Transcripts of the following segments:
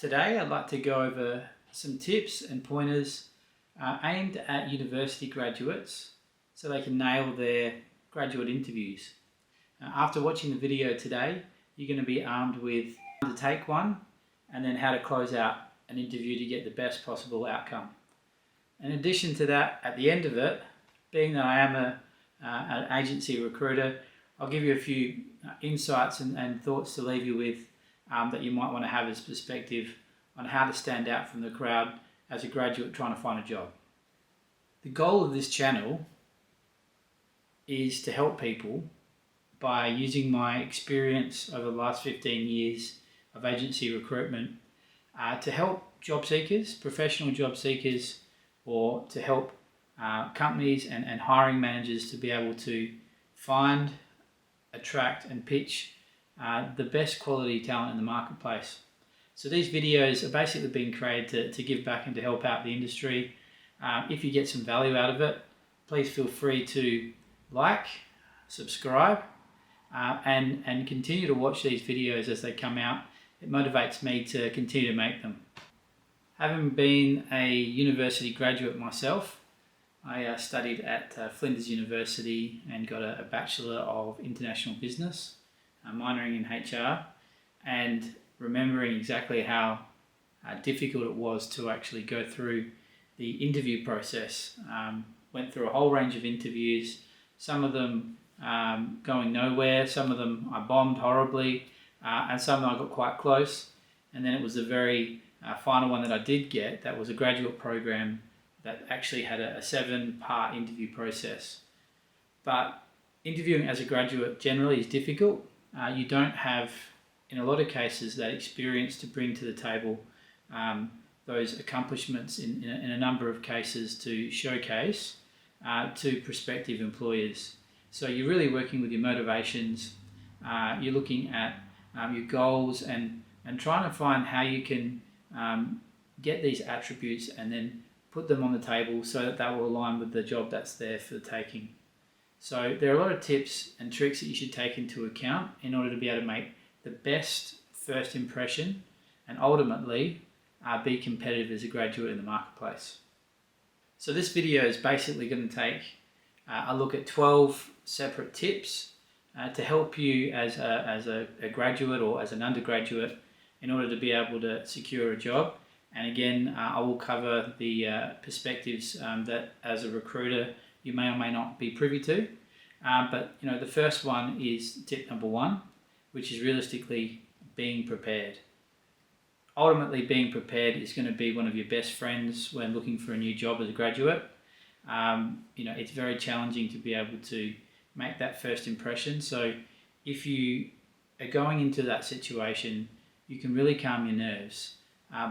Today I'd like to go over some tips and pointers aimed at university graduates so they can nail their graduate interviews. After watching the video today, you're going to be armed with how to take one and then how to close out an interview to get the best possible outcome. In addition to that, at the end of it, being that I am an agency recruiter, I'll give you a few insights and thoughts to leave you with that you might want to have as perspective on how to stand out from the crowd as a graduate trying to find a job. The goal of this channel is to help people by using my experience over the last 15 years of agency recruitment to help job seekers, professional job seekers, or to help companies and hiring managers to be able to find, attract and pitch the best quality talent in the marketplace. So these videos are basically being created to give back and to help out the industry. If you get some value out of it, please feel free to like, subscribe, and continue to watch these videos as they come out. It motivates me to continue to make them. Having been a university graduate myself, I studied at Flinders University and got a Bachelor of International Business, minoring in HR, and remembering exactly how difficult it was to actually go through the interview process. Went through a whole range of interviews, some of them going nowhere, some of them I bombed horribly, and some of them I got quite close. And then it was the very final one that I did get, that was a graduate program that actually had a 7-part interview process. But interviewing as a graduate generally is difficult. You don't have, in a lot of cases, that experience to bring to the table, those accomplishments in a number of cases to showcase to prospective employers. So you're really working with your motivations, you're looking at your goals and trying to find how you can get these attributes and then put them on the table so that will align with the job that's there for the taking. So there are a lot of tips and tricks that you should take into account in order to be able to make the best first impression and ultimately be competitive as a graduate in the marketplace. So this video is basically going to take a look at 12 separate tips to help you as a graduate or as an undergraduate in order to be able to secure a job. And again, I will cover the perspectives that as a recruiter you may or may not be privy to. But the first one is tip number 1, which is realistically being prepared. Ultimately, being prepared is going to be one of your best friends when looking for a new job as a graduate. It's very challenging to be able to make that first impression. So if you are going into that situation, you can really calm your nerves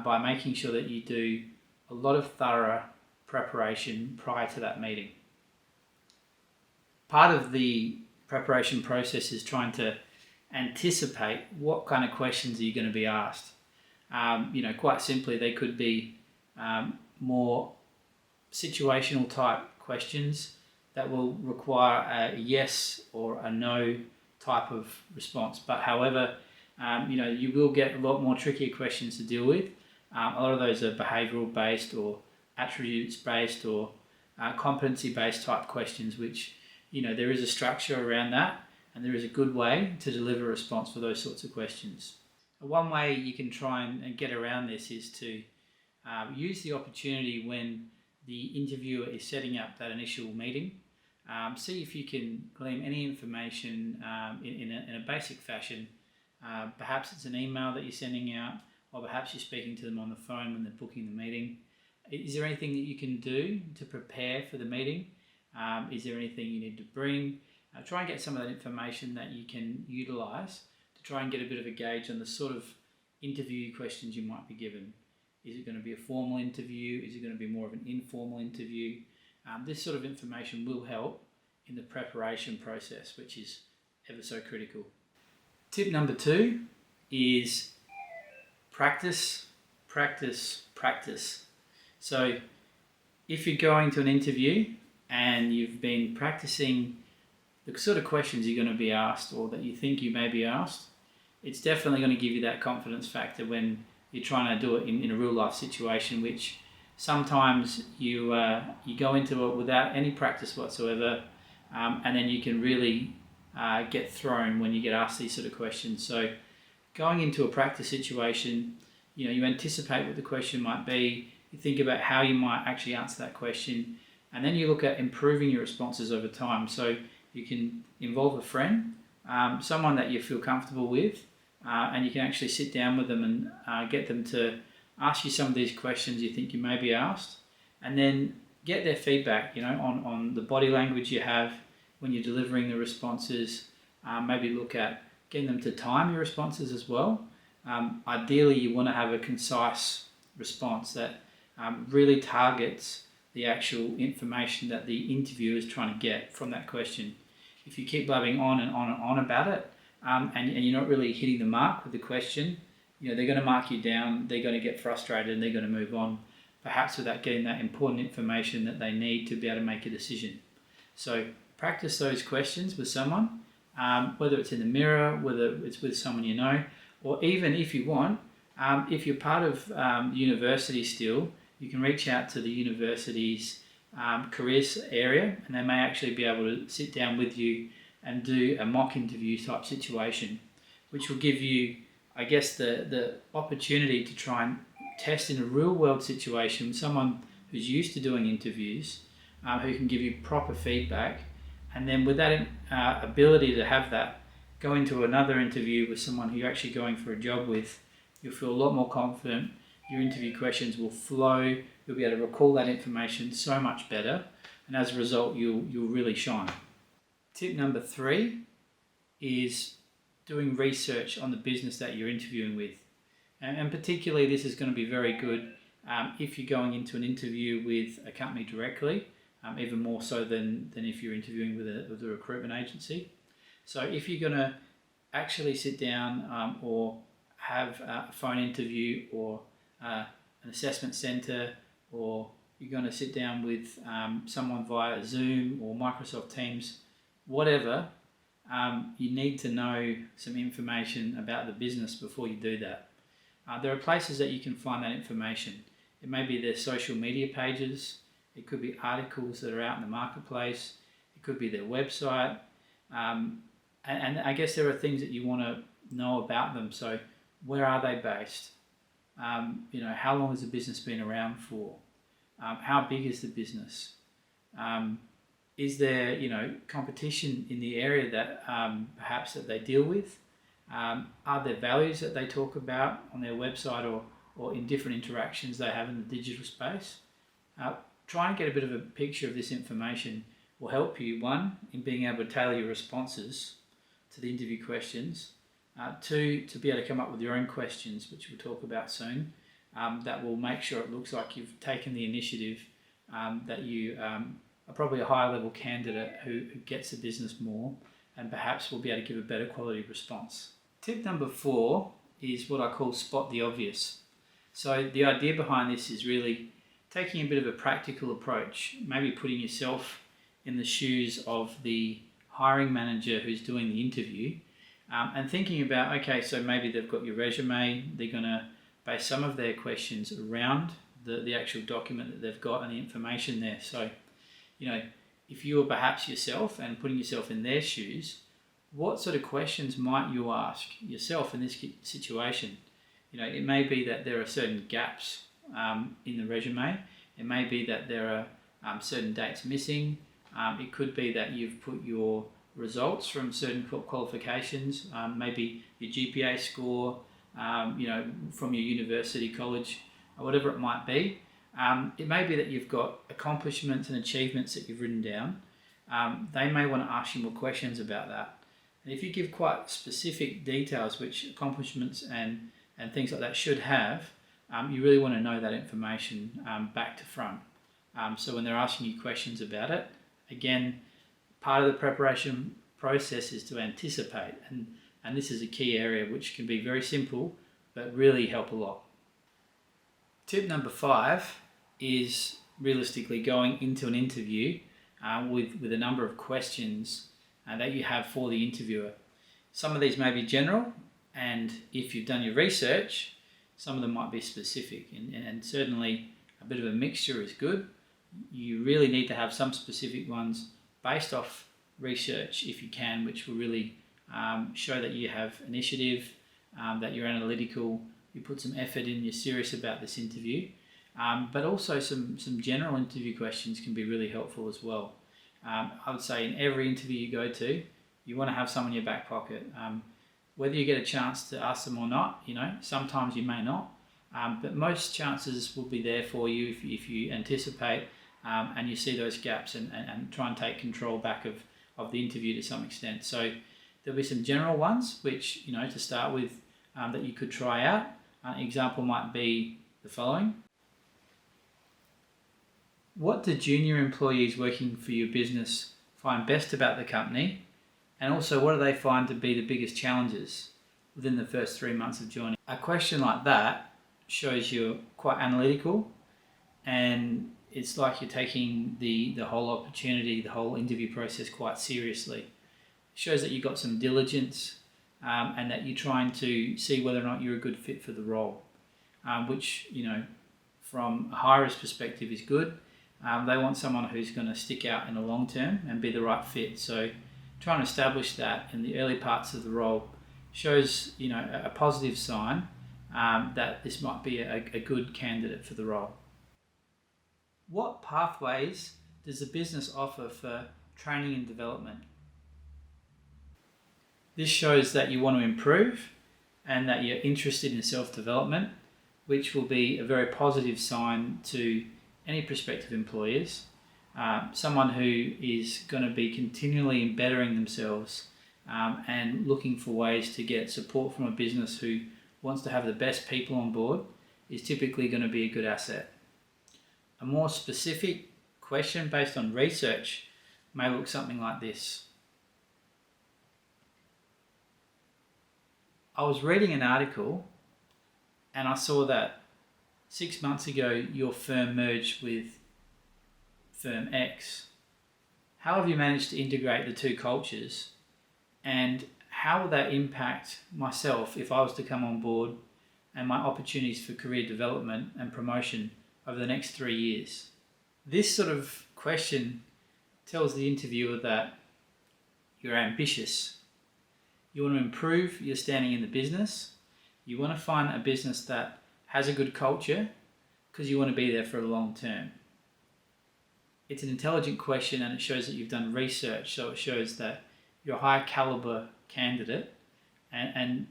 by making sure that you do a lot of thorough preparation prior to that meeting. Part of the preparation process is trying to anticipate what kind of questions are you going to be asked. Quite simply, they could be more situational type questions that will require a yes or a no type of response. But however, you will get a lot more trickier questions to deal with. A lot of those are behavioural based or attributes based or competency based type questions, which there is a structure around that and there is a good way to deliver a response for those sorts of questions. One way you can try and get around this is to use the opportunity when the interviewer is setting up that initial meeting. See if you can glean any information in a basic fashion. Perhaps it's an email that you're sending out, or perhaps you're speaking to them on the phone when they're booking the meeting. Is there anything that you can do to prepare for the meeting? Is there anything you need to bring? Try and get some of that information that you can utilise to try and get a bit of a gauge on the sort of interview questions you might be given. Is it going to be a formal interview? Is it going to be more of an informal interview? This sort of information will help in the preparation process, which is ever so critical. Tip number 2 is practice, practice, practice. So if you're going to an interview and you've been practicing the sort of questions you're going to be asked or that you think you may be asked, it's definitely going to give you that confidence factor when you're trying to do it in a real life situation, which sometimes you go into it without any practice whatsoever, and then you can really get thrown when you get asked these sort of questions. So going into a practice situation, you anticipate what the question might be, you think about how you might actually answer that question, and then you look at improving your responses over time. So you can involve a friend, someone that you feel comfortable with, and you can actually sit down with them and get them to ask you some of these questions you think you may be asked, and then get their feedback, on the body language you have when you're delivering the responses. Maybe look at getting them to time your responses as well. Ideally, you want to have a concise response that really targets the actual information that the interviewer is trying to get from that question. If you keep blabbing on and on and on about it, and you're not really hitting the mark with the question, they're going to mark you down, they're going to get frustrated, and they're going to move on, perhaps without getting that important information that they need to be able to make a decision. So practice those questions with someone, whether it's in the mirror, whether it's with someone you know, or even if you want, if you're part of the university still, you can reach out to the university's careers area, and they may actually be able to sit down with you and do a mock interview type situation, which will give you, I guess, the opportunity to try and test in a real world situation with someone who's used to doing interviews, who can give you proper feedback, and then with that ability to have that, go into another interview with someone who you're actually going for a job with. You'll feel a lot more confident, your interview questions will flow, you'll be able to recall that information so much better, and as a result you'll really shine. Tip number 3 is doing research on the business that you're interviewing with. And particularly this is going to be very good if you're going into an interview with a company directly, even more so than if you're interviewing with a recruitment agency. So if you're going to actually sit down or have a phone interview or an assessment centre, or you're going to sit down with someone via Zoom or Microsoft Teams, whatever, you need to know some information about the business before you do that. There are places that you can find that information. It may be their social media pages, it could be articles that are out in the marketplace, it could be their website, and I guess there are things that you want to know about them. So where are they based? How long has the business been around for? How big is the business? Is there, competition in the area that perhaps that they deal with? Are there values that they talk about on their website or in different interactions they have in the digital space? Try and get a bit of a picture of this information will help you, 1, in being able to tailor your responses to the interview questions, 2, to be able to come up with your own questions, which we'll talk about soon, that will make sure it looks like you've taken the initiative, that you are probably a higher level candidate who gets the business more and perhaps will be able to give a better quality response. Tip number 4 is what I call spot the obvious. So the idea behind this is really taking a bit of a practical approach, maybe putting yourself in the shoes of the hiring manager who's doing the interview, and thinking about, okay, so maybe they've got your resume, they're going to base some of their questions around the actual document that they've got and the information there. So, if you were perhaps yourself and putting yourself in their shoes, what sort of questions might you ask yourself in this situation? It may be that there are certain gaps in the resume. It may be that there are certain dates missing. It could be that you've put your results from certain qualifications, maybe your GPA score, from your university, college, or whatever it might be. It may be that you've got accomplishments and achievements that you've written down. They may want to ask you more questions about that. And if you give quite specific details, which accomplishments and things like that should have, you really want to know that information back to front. So when they're asking you questions about it, again, part of the preparation process is to anticipate. And this is a key area which can be very simple, but really help a lot. Tip number 5 is realistically going into an interview with a number of questions that you have for the interviewer. Some of these may be general, and if you've done your research, some of them might be specific, and certainly a bit of a mixture is good. You really need to have some specific ones based off research if you can, which will really show that you have initiative, that you're analytical, you put some effort in, you're serious about this interview. But also some general interview questions can be really helpful as well. I would say in every interview you go to, you want to have some in your back pocket. Whether you get a chance to ask them or not, sometimes you may not, but most chances will be there for you if you anticipate and you see those gaps and try and take control back of the interview to some extent. So there'll be some general ones which, to start with, that you could try out. An example might be the following. What do junior employees working for your business find best about the company? And also, what do they find to be the biggest challenges within the first 3 months of joining? A question like that shows you're quite analytical, and it's like you're taking the whole opportunity, the whole interview process quite seriously. It shows that you've got some diligence and that you're trying to see whether or not you're a good fit for the role, which, from a hirer's perspective is good. They want someone who's going to stick out in the long term and be the right fit. So trying to establish that in the early parts of the role shows, a positive sign that this might be a good candidate for the role. What pathways does the business offer for training and development? This shows that you want to improve and that you're interested in self-development, which will be a very positive sign to any prospective employers. Someone who is going to be continually bettering themselves and looking for ways to get support from a business who wants to have the best people on board is typically going to be a good asset. A more specific question based on research may look something like this. I was reading an article and I saw that 6 months ago your firm merged with firm X. How have you managed to integrate the two cultures, and how will that impact myself if I was to come on board and my opportunities for career development and promotion over the next 3 years? This sort of question tells the interviewer that you're ambitious. You want to improve your standing in the business. You want to find a business that has a good culture because you want to be there for a long term. It's an intelligent question, and it shows that you've done research, so it shows that you're a high caliber candidate, and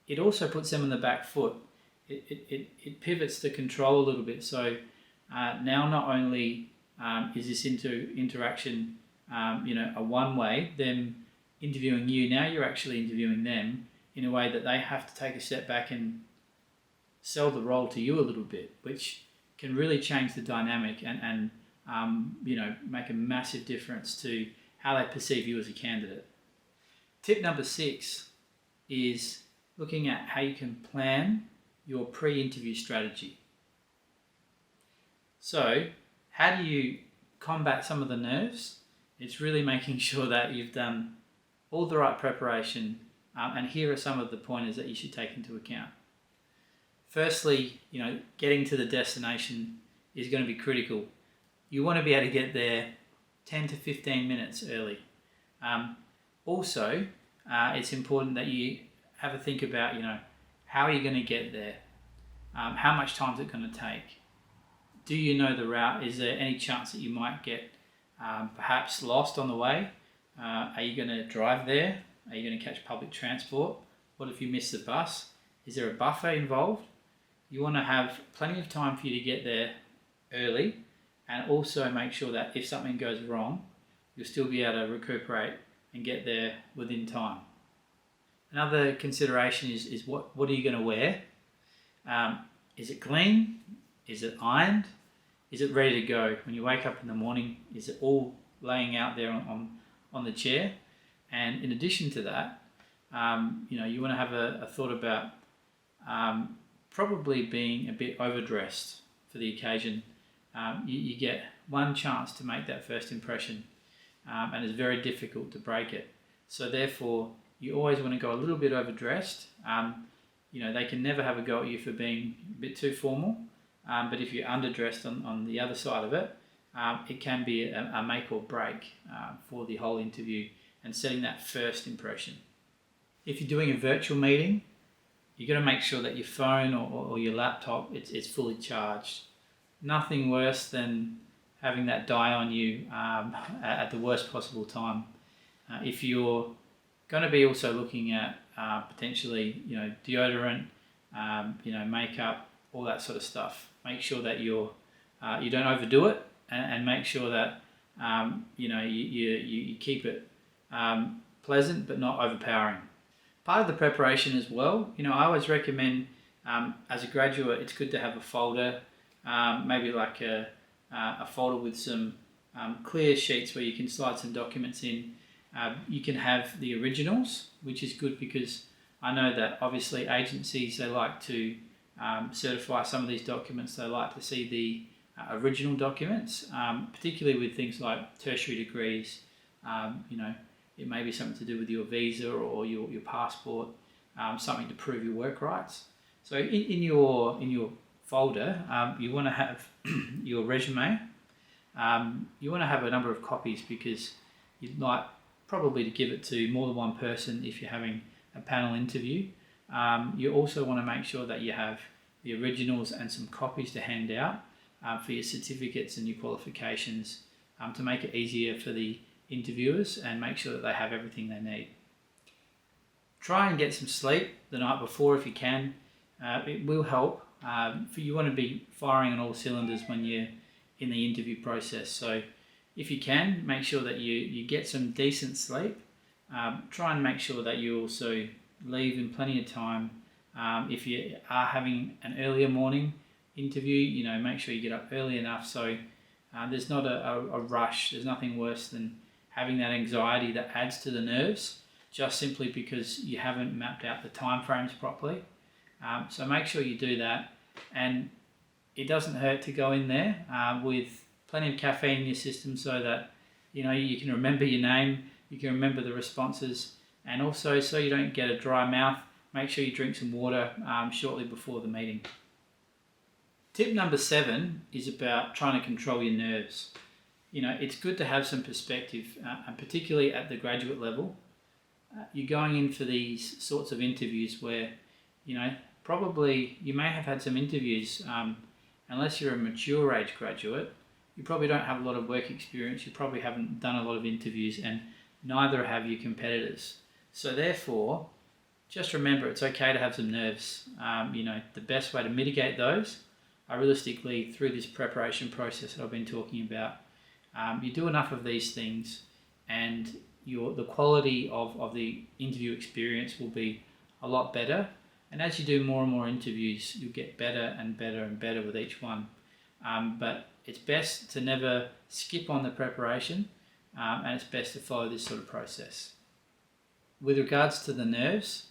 it also puts them on the back foot. It pivots the control a little bit. So now not only is this interaction a one way, them interviewing you, now you're actually interviewing them in a way that they have to take a step back and sell the role to you a little bit, which can really change the dynamic and make a massive difference to how they perceive you as a candidate. Tip number 6 is looking at how you can plan your pre-interview strategy. So, how do you combat some of the nerves? It's really making sure that you've done all the right preparation, and here are some of the pointers that you should take into account. Firstly, getting to the destination is going to be critical. You want to be able to get there 10 to 15 minutes early. Also, it's important that you have a think about, how are you going to get there? How much time is it going to take? Do you know the route? Is there any chance that you might get perhaps lost on the way? Are you going to drive there? Are you going to catch public transport? What if you miss the bus? Is there a buffer involved? You want to have plenty of time for you to get there early, and also make sure that if something goes wrong, you'll still be able to recuperate and get there within time. Another consideration is what are you going to wear? Is it clean? Is it ironed? Is it ready to go? When you wake up in the morning, is it all laying out there on the chair? And in addition to that, you want to have a thought about probably being a bit overdressed for the occasion. You get one chance to make that first impression, and it's very difficult to break it. So therefore, you always want to go a little bit overdressed. they can never have a go at you for being a bit too formal. But if you're underdressed on the other side of it, it can be a make or break for the whole interview and setting that first impression. If you're doing a virtual meeting, you've got to make sure that your phone or your laptop, it's fully charged. Nothing worse than having that die on you at the worst possible time. If you're going to be also looking at potentially, deodorant, makeup, all that sort of stuff, make sure that you don't overdo it, and make sure that you keep it pleasant but not overpowering. Part of the preparation as well, I always recommend as a graduate, it's good to have a folder, maybe like a folder with some clear sheets where you can slide some documents in. You can have the originals, which is good because I know that obviously agencies, they like to certify some of these documents. They like to see the original documents, particularly with things like tertiary degrees. It may be something to do with your visa or your passport, something to prove your work rights. So in your folder, you want to have your resume. You want to have a number of copies because you'd like probably to give it to more than one person if you're having a panel interview. You also want to make sure that you have the originals and some copies to hand out for your certificates and your qualifications to make it easier for the interviewers and make sure that they have everything they need. Try and get some sleep the night before if you can. It will help. You want to be firing on all cylinders when you're in the interview process. So if you can, make sure that you get some decent sleep. Try and make sure that you also leave in plenty of time. If you are having an earlier morning interview, make sure you get up early enough so there's not a rush. There's nothing worse than having that anxiety that adds to the nerves just simply because you haven't mapped out the time frames properly. So make sure you do that, and it doesn't hurt to go in there with plenty of caffeine in your system so that you can remember your name, you can remember the responses, and also so you don't get a dry mouth, make sure you drink some water shortly before the meeting. Tip number 7 is about trying to control your nerves. It's good to have some perspective, and particularly at the graduate level. You're going in for these sorts of interviews where, probably you may have had some interviews, unless you're a mature age graduate, you probably don't have a lot of work experience, you probably haven't done a lot of interviews, and neither have your competitors. So therefore, just remember it's okay to have some nerves. The best way to mitigate those are realistically through this preparation process that I've been talking about. You do enough of these things and the quality of the interview experience will be a lot better. And as you do more and more interviews, you'll get better and better and better with each one. But it's best to never skip on the preparation, and it's best to follow this sort of process. With regards to the nerves,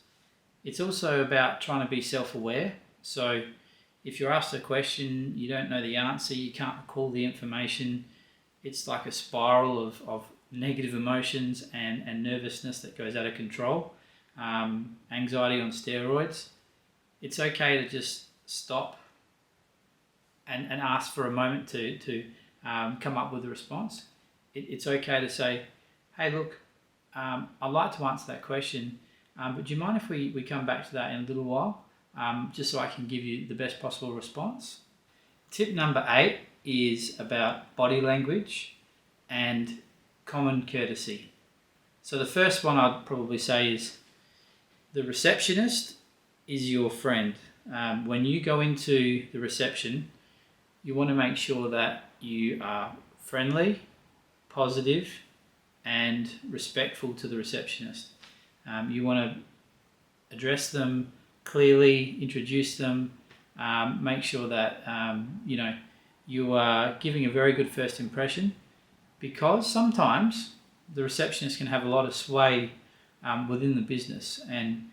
it's also about trying to be self-aware. So if you're asked a question, you don't know the answer, you can't recall the information, it's like a spiral of negative emotions and nervousness that goes out of control, anxiety on steroids. It's okay to just stop and ask for a moment to come up with a response. It's okay to say, hey, look, I'd like to answer that question, but do you mind if we come back to that in a little while, just so I can give you the best possible response? Tip number 8 is about body language and common courtesy. So the first one I'd probably say is the receptionist is your friend. When you go into the reception, you want to make sure that you are friendly, positive, and respectful to the receptionist. You want to address them clearly, introduce them, make sure that you are giving a very good first impression, because sometimes the receptionist can have a lot of sway within the business, and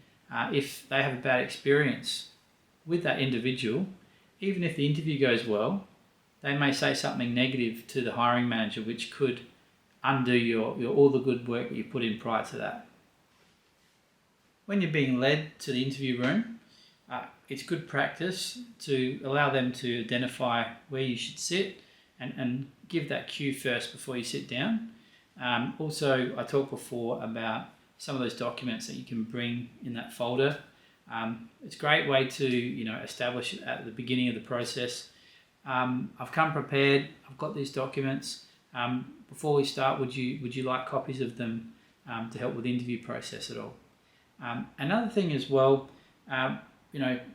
if they have a bad experience with that individual, even if the interview goes well, they may say something negative to the hiring manager which could undo your all the good work that you put in prior to that. When you're being led to the interview room, it's good practice to allow them to identify where you should sit and give that cue first before you sit down. Also, I talked before about some of those documents that you can bring in that folder. It's a great way to establish it at the beginning of the process. I've come prepared. I've got these documents. Before we start, would you like copies of them to help with the interview process at all? Another thing as well,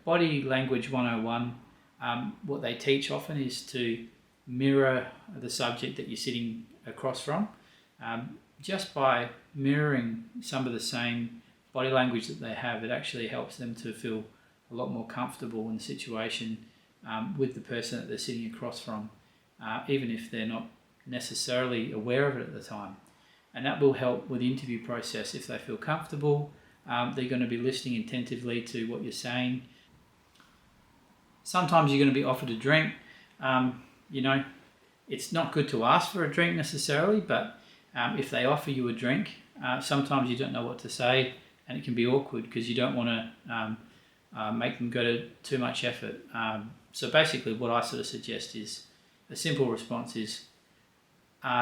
body language 101. What they teach often is to mirror the subject that you're sitting across from. Just by mirroring some of the same body language that they have, it actually helps them to feel a lot more comfortable in the situation with the person that they're sitting across from, even if they're not necessarily aware of it at the time. And that will help with the interview process. If they feel comfortable, they're going to be listening attentively to what you're saying. Sometimes you're going to be offered a drink. It's not good to ask for a drink necessarily, but if they offer you a drink, sometimes you don't know what to say, and it can be awkward because you don't want to make them go to too much effort. So basically what I sort of suggest is a simple response is,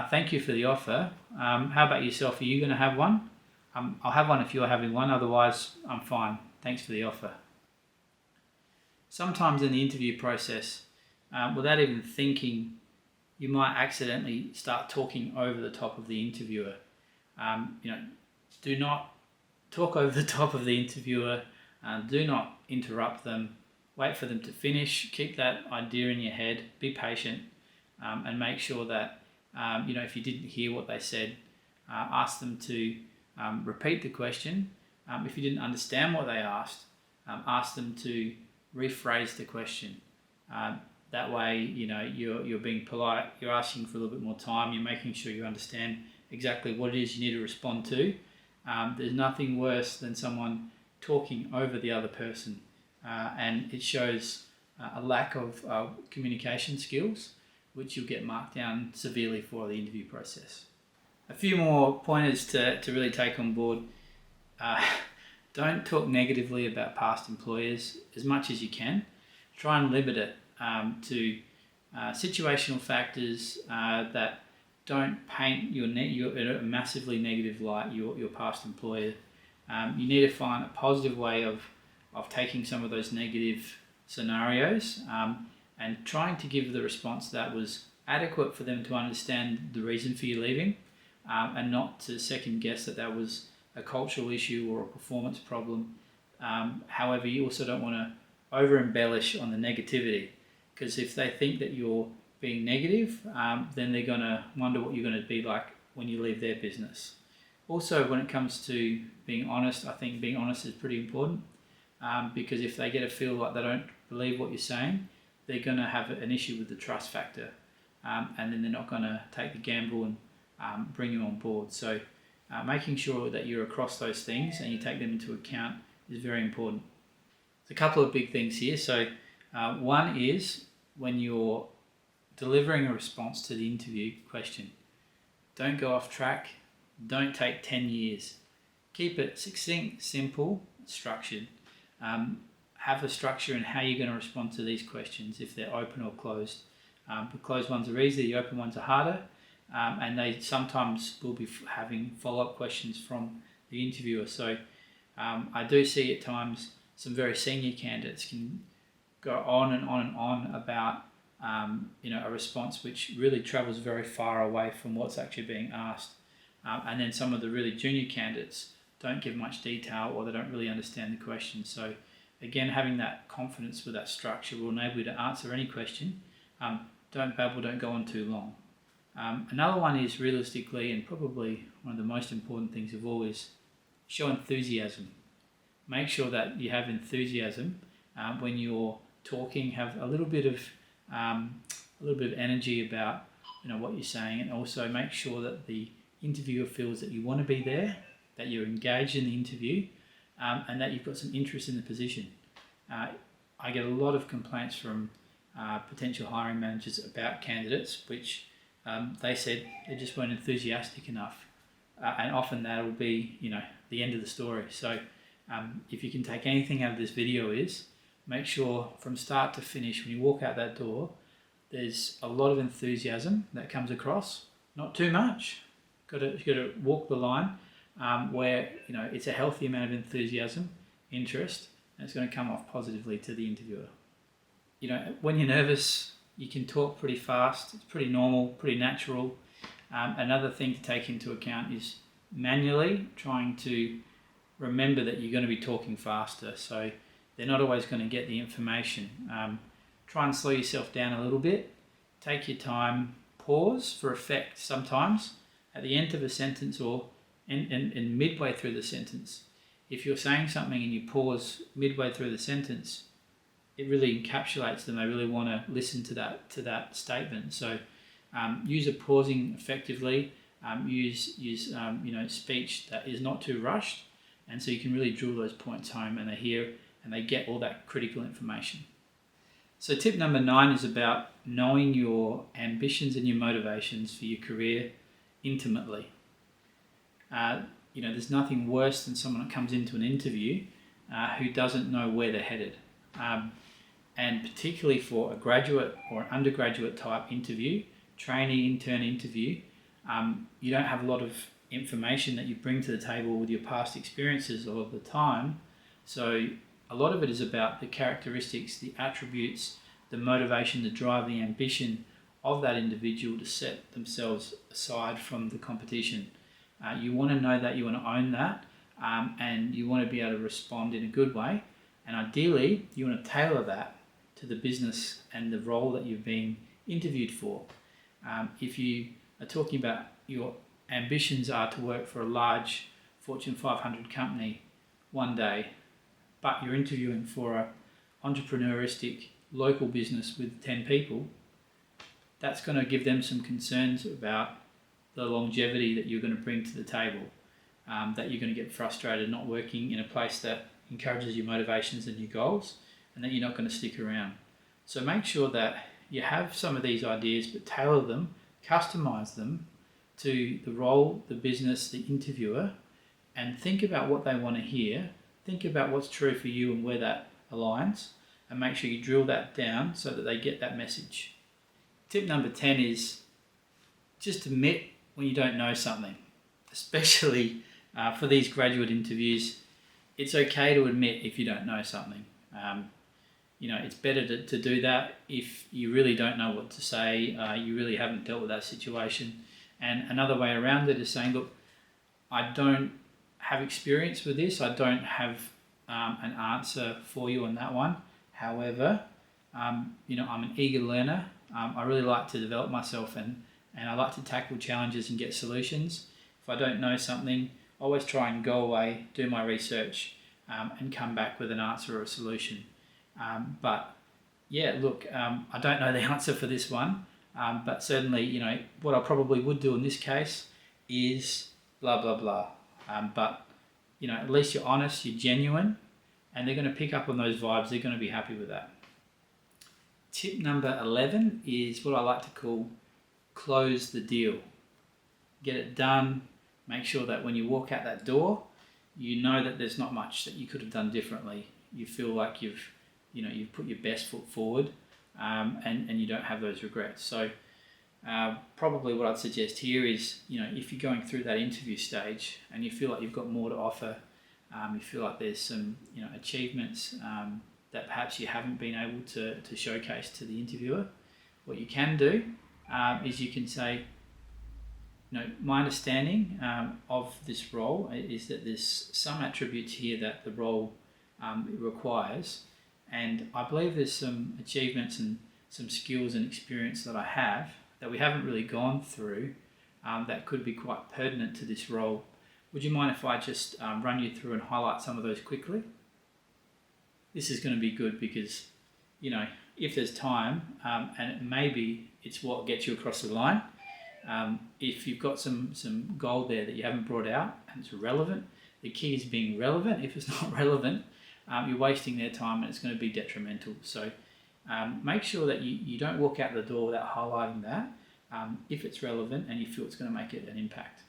thank you for the offer. How about yourself? Are you going to have one? I'll have one if you're having one, otherwise I'm fine. Thanks for the offer. Sometimes in the interview process, without even thinking, you might accidentally start talking over the top of the interviewer. Do not talk over the top of the interviewer. Do not interrupt them. Wait for them to finish. Keep that idea in your head. Be patient, and make sure that if you didn't hear what they said, ask them to repeat the question. If you didn't understand what they asked, ask them to rephrase the question. That way, you're being polite. You're asking for a little bit more time. You're making sure you understand exactly what it is you need to respond to. There's nothing worse than someone talking over the other person, and it shows a lack of communication skills, which you'll get marked down severely for the interview process. A few more pointers to really take on board. Don't talk negatively about past employers as much as you can. Try and limit it to situational factors that don't paint your in a massively negative light your past employer. You need to find a positive way of taking some of those negative scenarios and trying to give the response that was adequate for them to understand the reason for you leaving, and not to second guess that was a cultural issue or a performance problem. However, you also don't want to over embellish on the negativity, because if they think that you're being negative, then they're going to wonder what you're going to be like when you leave their business. Also, when it comes to being honest, I think being honest is pretty important, because if they get a feel like they don't believe what you're saying, they're going to have an issue with the trust factor, and then they're not going to take the gamble and bring you on board. So making sure that you're across those things and you take them into account is very important. There's a couple of big things here. So one is when you're delivering a response to the interview question, don't go off track. Don't take 10 years. Keep it succinct, simple, structured. Have a structure in how you're going to respond to these questions, if they're open or closed. The closed ones are easy, the open ones are harder, and they sometimes will be having follow-up questions from the interviewer. So I do see at times some very senior candidates can go on and on and on about a response which really travels very far away from what's actually being asked. And then some of the really junior candidates don't give much detail, or they don't really understand the question. So again, having that confidence with that structure will enable you to answer any question. Don't babble, don't go on too long. Another one is realistically, and probably one of the most important things of all, is show enthusiasm. Make sure that you have enthusiasm when you're talking. Have a little bit of energy about what you're saying, and also make sure that the interviewer feels that you want to be there, that you're engaged in the interview, and that you've got some interest in the position. I get a lot of complaints from potential hiring managers about candidates which they said they just weren't enthusiastic enough, and often that will be the end of the story. So if you can take anything out of this video is make sure from start to finish, when you walk out that door, there's a lot of enthusiasm that comes across. Not too much. Got to walk the line where it's a healthy amount of enthusiasm, interest, and it's going to come off positively to the interviewer. When you're nervous, you can talk pretty fast. It's pretty normal, pretty natural. Another thing to take into account is manually trying to remember that you're going to be talking faster. So they're not always going to get the information. Try and slow yourself down a little bit. Take your time. Pause for effect sometimes at the end of a sentence or in midway through the sentence. If you're saying something and you pause midway through the sentence, it really encapsulates them. They really want to listen to that statement. So use a pausing effectively. Use speech that is not too rushed, and so you can really drill those points home, and they hear and they get all that critical information. So tip number 9 is about knowing your ambitions and your motivations for your career intimately. There's nothing worse than someone that comes into an interview who doesn't know where they're headed. And particularly for a graduate or an undergraduate type interview, trainee, intern interview, you don't have a lot of information that you bring to the table with your past experiences all of the time. So a lot of it is about the characteristics, the attributes, the motivation, the drive, the ambition of that individual to set themselves aside from the competition. You want to know that, you want to own that, and you want to be able to respond in a good way. And ideally, you want to tailor that to the business and the role that you've been interviewed for. If you are talking about your ambitions are to work for a large Fortune 500 company one day, but you're interviewing for an entrepreneuristic local business with 10 people, that's going to give them some concerns about the longevity that you're going to bring to the table, that you're going to get frustrated not working in a place that encourages your motivations and your goals, and that you're not going to stick around. So make sure that you have some of these ideas, but tailor them, customize them to the role, the business, the interviewer, and think about what they want to hear. Think about what's true for you and where that aligns, and make sure you drill that down so that they get that message. Tip number 10 is just admit when you don't know something, especially for these graduate interviews. It's okay to admit if you don't know something. It's better to do that if you really don't know what to say, you really haven't dealt with that situation. And another way around it is saying, look, I don't have experience with this. I don't have an answer for you on that one. However, I'm an eager learner. I really like to develop myself and I like to tackle challenges and get solutions. If I don't know something, I always try and go away, do my research, and come back with an answer or a solution. I don't know the answer for this one, but certainly, what I probably would do in this case is blah, blah, blah. At least you're honest, you're genuine, and they're going to pick up on those vibes. They're going to be happy with that. Tip number 11 is what I like to call close the deal. Get it done. Make sure that when you walk out that door, you know that there's not much that you could have done differently. You feel like you've put your best foot forward, and you don't have those regrets. So probably what I'd suggest here is, if you're going through that interview stage and you feel like you've got more to offer, you feel like there's some achievements that perhaps you haven't been able to showcase to the interviewer, what you can do is you can say, my understanding of this role is that there's some attributes here that the role requires, and I believe there's some achievements and some skills and experience that I have that we haven't really gone through that could be quite pertinent to this role. Would you mind if I just run you through and highlight some of those quickly? This is going to be good because, if there's time, and maybe it's what gets you across the line, if you've got some gold there that you haven't brought out and it's relevant, the key is being relevant. If it's not relevant, you're wasting their time and it's going to be detrimental. So make sure that you don't walk out the door without highlighting that if it's relevant and you feel it's going to make an impact.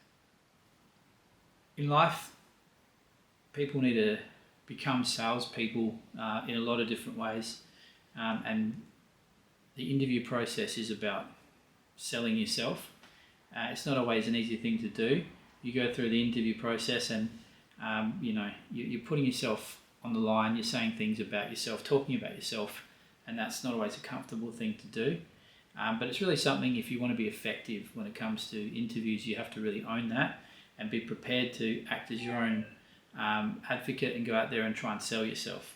In life, people need to become salespeople in a lot of different ways, and the interview process is about selling yourself. It's not always an easy thing to do. You go through the interview process and you're putting yourself on the line, you're saying things about yourself, talking about yourself, and that's not always a comfortable thing to do. But it's really something, if you want to be effective when it comes to interviews, you have to really own that and be prepared to act as your own advocate and go out there and try and sell yourself.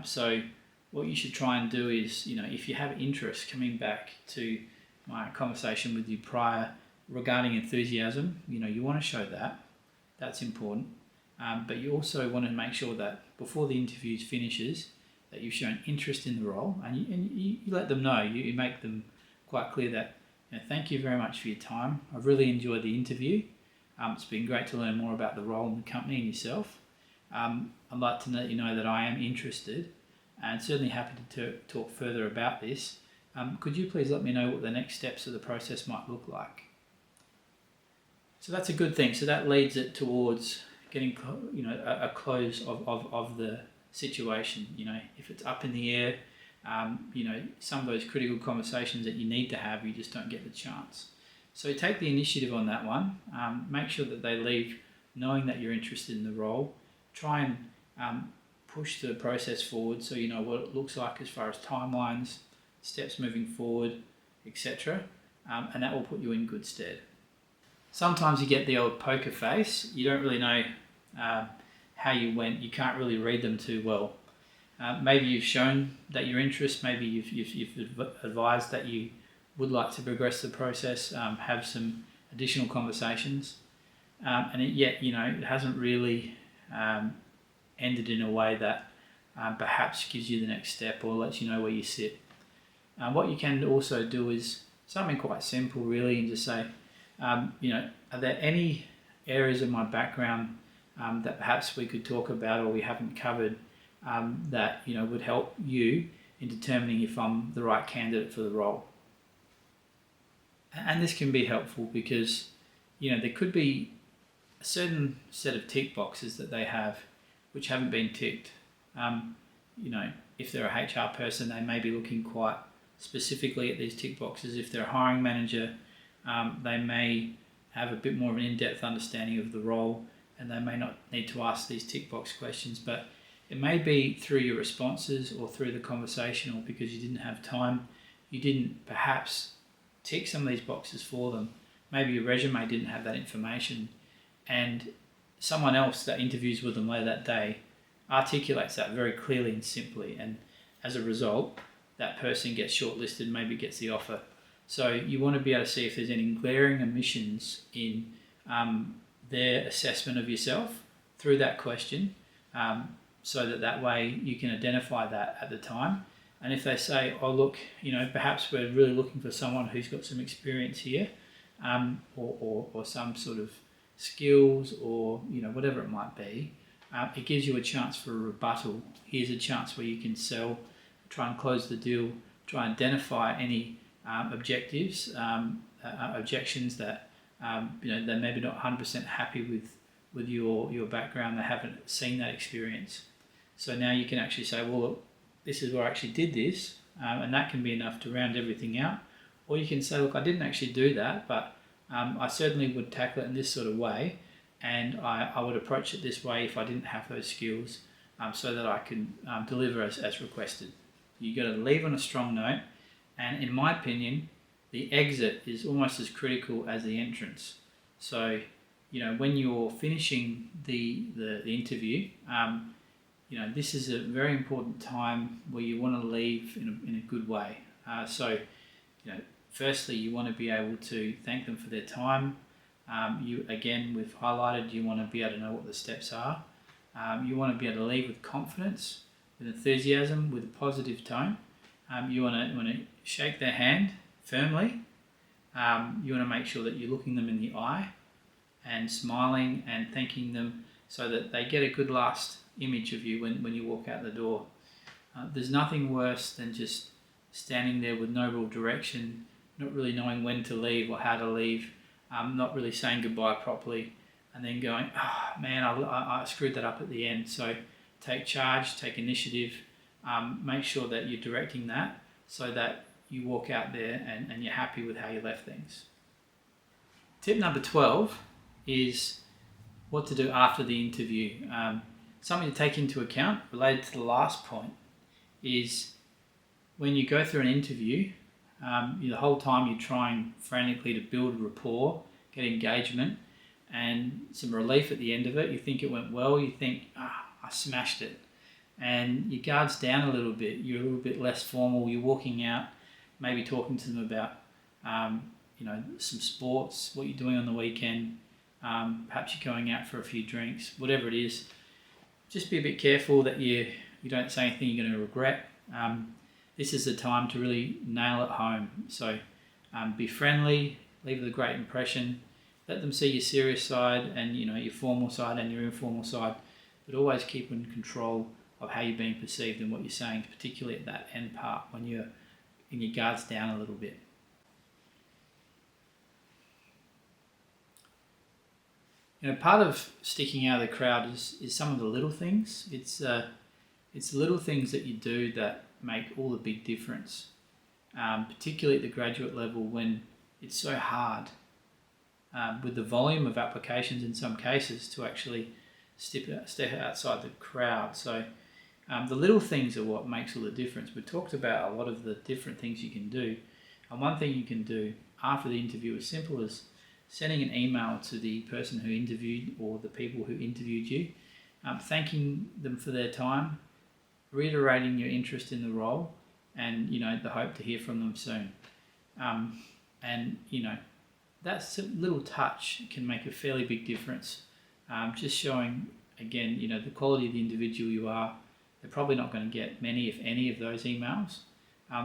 So what you should try and do is, if you have interest, coming back to my conversation with you prior regarding enthusiasm, you want to show that. That's important. But you also want to make sure that before the interview finishes, that you've shown interest in the role, and you let them know. You make them quite clear that, thank you very much for your time. I've really enjoyed the interview. It's been great to learn more about the role in the company and yourself. I'd like to let you know that I am interested and certainly happy to talk further about this. Could you please let me know what the next steps of the process might look like? So that's a good thing. So that leads it towards getting a close of the situation. If it's up in the air, some of those critical conversations that you need to have, you just don't get the chance. So take the initiative on that one. Make sure that they leave knowing that you're interested in the role. Try and push the process forward so you know what it looks like as far as timelines, steps moving forward, etc. And that will put you in good stead. Sometimes you get the old poker face. You don't really know how you went. You can't really read them too well. Maybe you've shown that you're interested. Maybe you've advised that you would like to progress the process, have some additional conversations, and yet it hasn't really ended in a way that perhaps gives you the next step or lets you know where you sit. What you can also do is something quite simple, really, and just say, are there any areas of my background that perhaps we could talk about or we haven't covered that would help you in determining if I'm the right candidate for the role? And this can be helpful because there could be a certain set of tick boxes that they have which haven't been ticked. If they're a HR person, they may be looking quite specifically at these tick boxes. If they're a hiring manager, they may have a bit more of an in-depth understanding of the role and they may not need to ask these tick box questions, but it may be through your responses or through the conversation or because you didn't have time, you didn't perhaps tick some of these boxes for them. Maybe your resume didn't have that information and someone else that interviews with them later that day articulates that very clearly and simply, and as a result, that person gets shortlisted, maybe gets the offer. So you want to be able to see if there's any glaring omissions in their assessment of yourself through that question, so that way you can identify that at the time. And if they say, oh look, perhaps we're really looking for someone who's got some experience here, or some sort of skills or whatever it might be, it gives you a chance for a rebuttal. Here's a chance where you can sell, try and close the deal, try and identify any objectives, objections that they're maybe not 100% happy with your background. They haven't seen that experience. So now you can actually say, well, look, this is where I actually did this, and that can be enough to round everything out. Or you can say, look, I didn't actually do that, but I certainly would tackle it in this sort of way, and I would approach it this way if I didn't have those skills, so that I can deliver as requested. You've got to leave on a strong note, and in my opinion, the exit is almost as critical as the entrance. So, when you're finishing the interview, this is a very important time where you want to leave in a good way. Firstly, you want to be able to thank them for their time. We've highlighted, you want to be able to know what the steps are. You want to be able to leave with confidence, with enthusiasm, with a positive tone. You want to shake their hand firmly. You want to make sure that you're looking them in the eye and smiling and thanking them so that they get a good last image of you when you walk out the door. There's nothing worse than just standing there with no real direction, not really knowing when to leave or how to leave, not really saying goodbye properly, and then going, oh man, I screwed that up at the end. So take charge, take initiative, make sure that you're directing that so that you walk out there and you're happy with how you left things. Tip number 12 is what to do after the interview. Something to take into account related to the last point is when you go through an interview, the whole time you're trying frantically to build rapport, get engagement, and some relief at the end of it. You think it went well, you think, I smashed it. And your guard's down a little bit, you're a little bit less formal, you're walking out, maybe talking to them about some sports, what you're doing on the weekend, perhaps you're going out for a few drinks, whatever it is. Just be a bit careful that you don't say anything you're going to regret. This is the time to really nail it home. So be friendly, leave a great impression, let them see your serious side and your formal side and your informal side, but always keep in control of how you're being perceived and what you're saying, particularly at that end part when you're in your guards down a little bit. Part of sticking out of the crowd is some of the little things. It's little things that you do that make all the big difference, particularly at the graduate level when it's so hard with the volume of applications in some cases to actually step outside the crowd. So the little things are what makes all the difference. We talked about a lot of the different things you can do, and one thing you can do after the interview is simple as sending an email to the person who interviewed or the people who interviewed you, thanking them for their time, reiterating your interest in the role, and the hope to hear from them soon. That little touch can make a fairly big difference. Just showing again, the quality of the individual you are. They're probably not going to get many, if any, of those emails.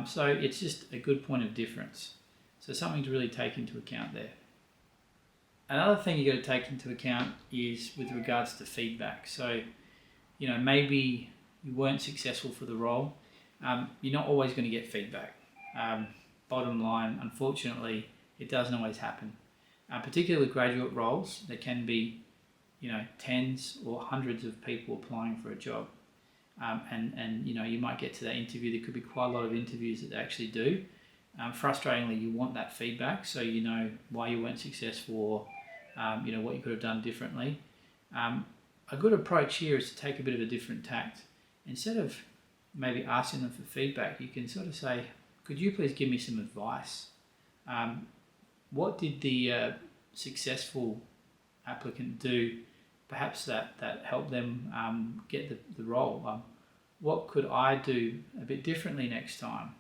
So it's just a good point of difference. So something to really take into account there. Another thing you've got to take into account is with regards to feedback. So, maybe you weren't successful for the role. You're not always going to get feedback. Bottom line, unfortunately, it doesn't always happen. Particularly with graduate roles, there can be, tens or hundreds of people applying for a job. You might get to that interview. There could be quite a lot of interviews that they actually do. Frustratingly, you want that feedback so you know why you weren't successful or what you could have done differently. A good approach here is to take a bit of a different tact. Instead of maybe asking them for feedback, you can sort of say, could you please give me some advice? What did the successful applicant do perhaps that helped them get the role? What could I do a bit differently next time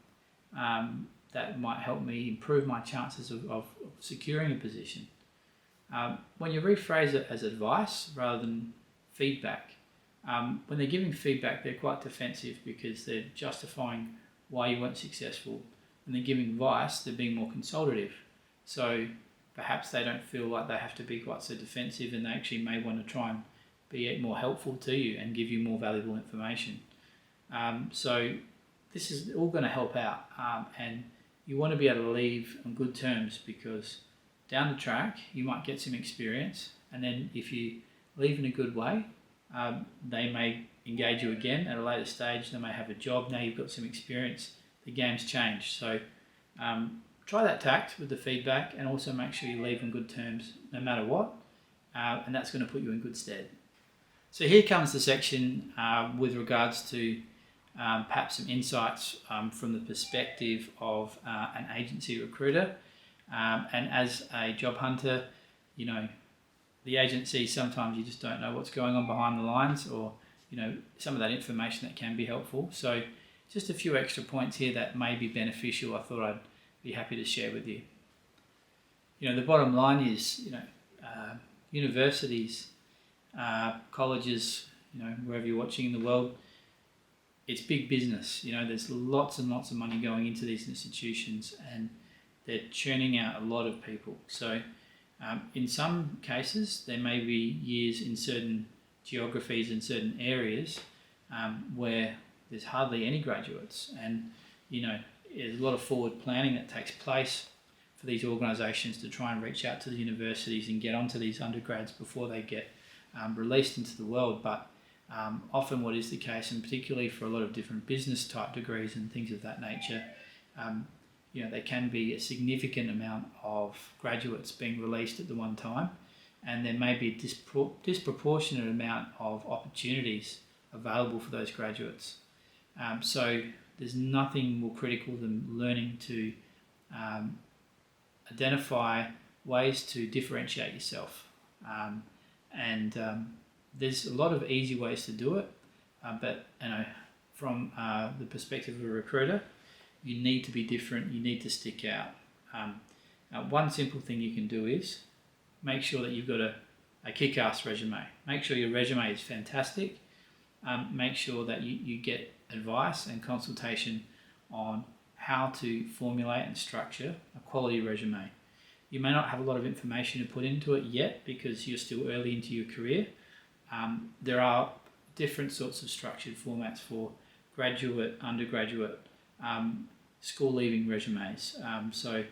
that might help me improve my chances of securing a position? When you rephrase it as advice rather than feedback, when they're giving feedback, they're quite defensive because they're justifying why you weren't successful. When they're giving advice, they're being more consultative. So perhaps they don't feel like they have to be quite so defensive, and they actually may want to try and be more helpful to you and give you more valuable information. So this is all going to help out, and you want to be able to leave on good terms, because down the track you might get some experience, and then if you leave in a good way, they may engage you again at a later stage. They may have a job. Now you've got some experience. The game's changed. So try that tact with the feedback, and also make sure you leave on good terms no matter what, and that's going to put you in good stead. So here comes the section with regards to perhaps some insights from the perspective of an agency recruiter. And as a job hunter, the agency, sometimes you just don't know what's going on behind the lines, or some of that information that can be helpful. So just a few extra points here that may be beneficial. I thought I'd be happy to share with you. The bottom line is, universities, colleges, wherever you're watching in the world, it's big business. There's lots and lots of money going into these institutions, and they're churning out a lot of people. So in some cases, there may be years in certain geographies and certain areas where there's hardly any graduates, and there's a lot of forward planning that takes place for these organisations to try and reach out to the universities and get onto these undergrads before they get released into the world. But Often what is the case, and particularly for a lot of different business type degrees and things of that nature, there can be a significant amount of graduates being released at the one time, and there may be a disproportionate amount of opportunities available for those graduates. So there's nothing more critical than learning to identify ways to differentiate yourself. There's a lot of easy ways to do it, but from the perspective of a recruiter, you need to be different, you need to stick out. One simple thing you can do is make sure that you've got a kick-ass resume. Make sure your resume is fantastic. Make sure that you get advice and consultation on how to formulate and structure a quality resume. You may not have a lot of information to put into it yet because you're still early into your career. There are different sorts of structured formats for graduate, undergraduate, school-leaving resumes. So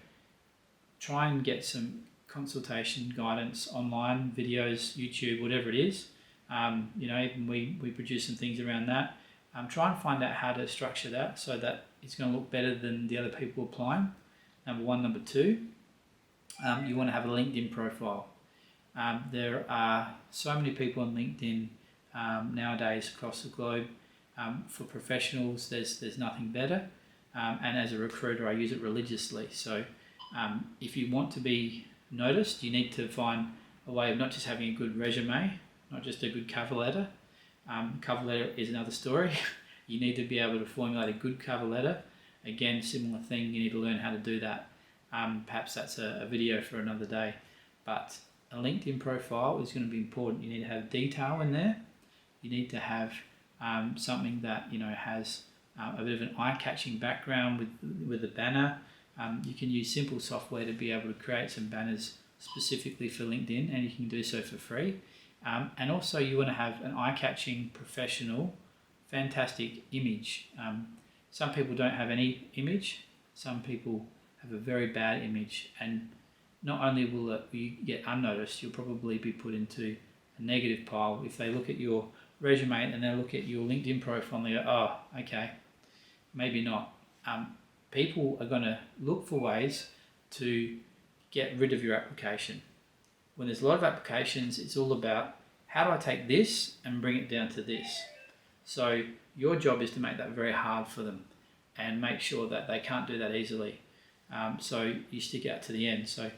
try and get some consultation, guidance online, videos, YouTube, whatever it is. Even we produce some things around that. Try and find out how to structure that so that it's going to look better than the other people applying. Number one. Number two, you want to have a LinkedIn profile. There are so many people on LinkedIn nowadays across the globe. For professionals, there's nothing better. And as a recruiter, I use it religiously. So if you want to be noticed, you need to find a way of not just having a good resume, not just a good cover letter. Cover letter is another story. You need to be able to formulate a good cover letter. Again, similar thing, you need to learn how to do that. Perhaps that's a video for another day. But a LinkedIn profile is going to be important. You need to have detail in there. You need to have something that has a bit of an eye-catching background with a banner. You can use simple software to be able to create some banners specifically for LinkedIn, and you can do so for free. And also you want to have an eye-catching, professional, fantastic image. Some people don't have any image. Some people have a very bad image, and not only will you get unnoticed, you'll probably be put into a negative pile if they look at your resume and they look at your LinkedIn profile and they go, oh, okay, maybe not. People are going to look for ways to get rid of your application. When there's a lot of applications, it's all about how do I take this and bring it down to this. So your job is to make that very hard for them and make sure that they can't do that easily. So you stick out to the end. So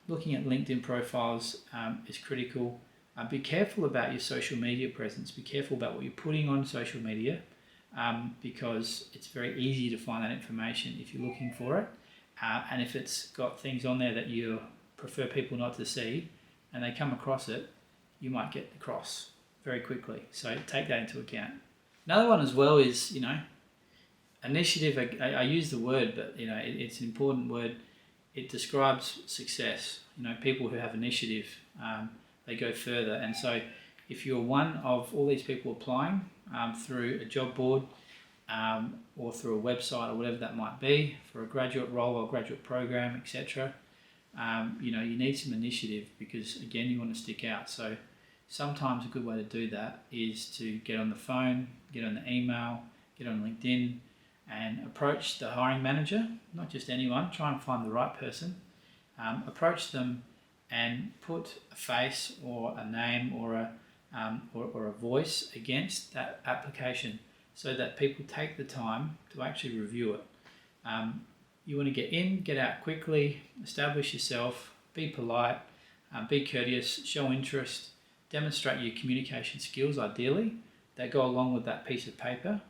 looking at LinkedIn profiles is critical. Be careful about your social media presence. Be careful about what you're putting on social media because it's very easy to find that information if you're looking for it. And if it's got things on there that you prefer people not to see and they come across it, you might get the cross very quickly. So take that into account. Another one as well is, initiative. I use the word, but it's an important word. It describes success. People who have initiative, they go further. And so if you're one of all these people applying through a job board or through a website or whatever that might be, for a graduate role or graduate program, etc., you need some initiative because, again, you want to stick out. So sometimes a good way to do that is to get on the phone, get on the email, get on LinkedIn, and approach the hiring manager, not just anyone, try and find the right person. Approach them and put a face or a name or a voice against that application so that people take the time to actually review it. You want to get in, get out quickly, establish yourself, be polite, be courteous, show interest, demonstrate your communication skills ideally that go along with that piece of paper.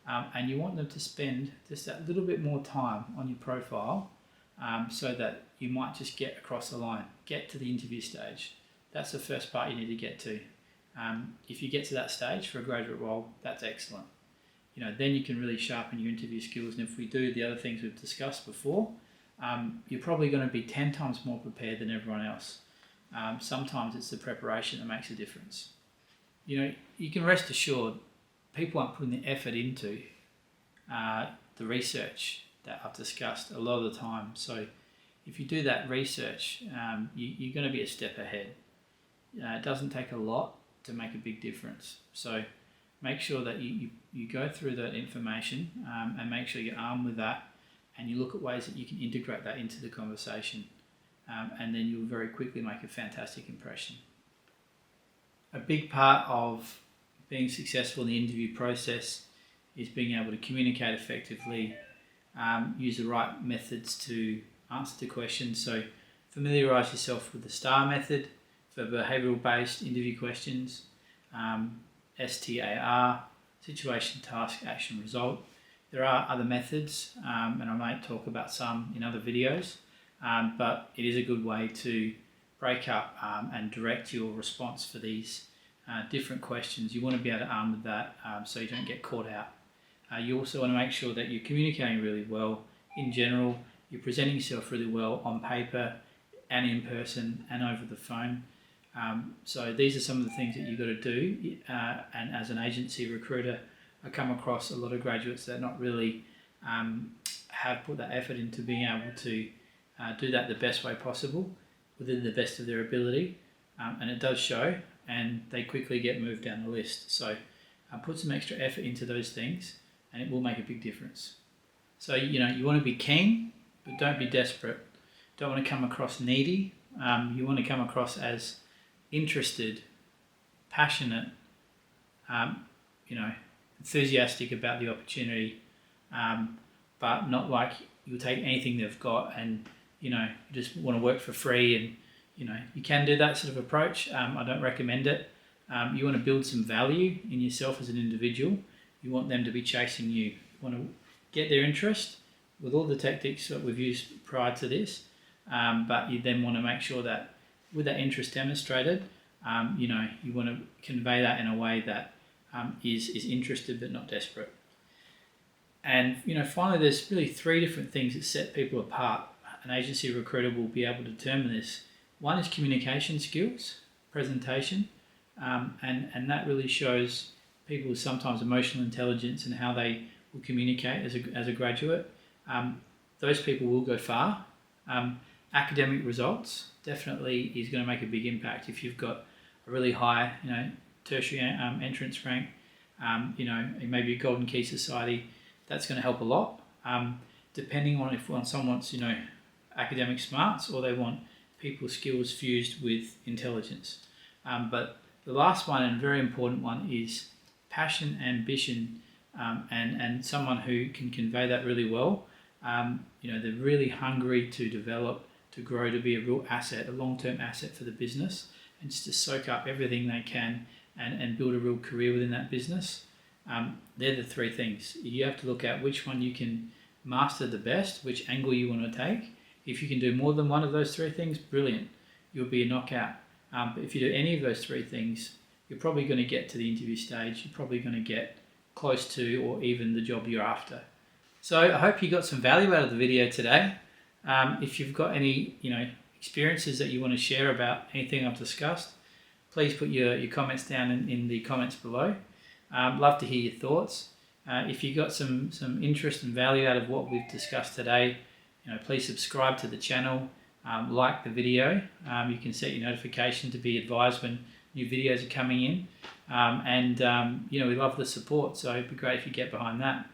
And you want them to spend just that little bit more time on your profile so that you might just get across the line, get to the interview stage. That's the first part you need to get to. If you get to that stage for a graduate role, that's excellent. Then you can really sharpen your interview skills. And if we do the other things we've discussed before, you're probably going to be 10 times more prepared than everyone else. Sometimes it's the preparation that makes a difference. You can rest assured people aren't putting the effort into the research that I've discussed a lot of the time. So if you do that research, you're going to be a step ahead. It doesn't take a lot. to make a big difference. So make sure that you go through that information and make sure you're armed with that, and you look at ways that you can integrate that into the conversation, and then you'll very quickly make a fantastic impression. A big part of being successful in the interview process is being able to communicate effectively, use the right methods to answer the questions. So familiarise yourself with the STAR method for behavioural based interview questions, STAR, situation, task, action, result. There are other methods, and I might talk about some in other videos, but it is a good way to break up and direct your response for these different questions. You want to be able to arm with that so you don't get caught out. You also want to make sure that you're communicating really well in general, you're presenting yourself really well on paper and in person and over the phone. So these are some of the things that you've got to do, and as an agency recruiter, I come across a lot of graduates that not really have put that effort into being able to do that the best way possible within the best of their ability, and it does show, and they quickly get moved down the list. So put some extra effort into those things and it will make a big difference. So you want to be keen, but don't be desperate. Don't want to come across needy. You want to come across as interested, passionate, enthusiastic about the opportunity, but not like you'll take anything they've got and you just want to work for free. And you can do that sort of approach. I don't recommend it. You want to build some value in yourself as an individual. You want them to be chasing you. You want to get their interest with all the tactics that we've used prior to this, but you then want to make sure that with that interest demonstrated, you want to convey that in a way that is interested but not desperate. And finally, there's really 3 different things that set people apart. An agency recruiter will be able to determine this. One is communication skills, presentation, and that really shows people's sometimes emotional intelligence and how they will communicate as a graduate. Those people will go far. Academic results definitely is going to make a big impact. If you've got a really high, tertiary entrance rank, maybe a Golden Key Society, that's going to help a lot. Depending on if someone wants, academic smarts, or they want people skills fused with intelligence. But the last one, and very important one, is passion, ambition, and someone who can convey that really well. They're really hungry to develop, to grow, to be a real asset, a long-term asset for the business, and just to soak up everything they can and build a real career within that business. They're the 3 things. You have to look at which one you can master the best, which angle you want to take. If you can do more than one of those 3 things, brilliant. You'll be a knockout. But if you do any of those 3 things, you're probably going to get to the interview stage. You're probably going to get close to or even the job you're after. So I hope you got some value out of the video today. If you've got any experiences that you want to share about anything I've discussed, please put your comments down in the comments below. Love to hear your thoughts. If you got some interest and value out of what we've discussed today, please subscribe to the channel, like the video. You can set your notification to be advised when new videos are coming in. We love the support, so it'd be great if you get behind that.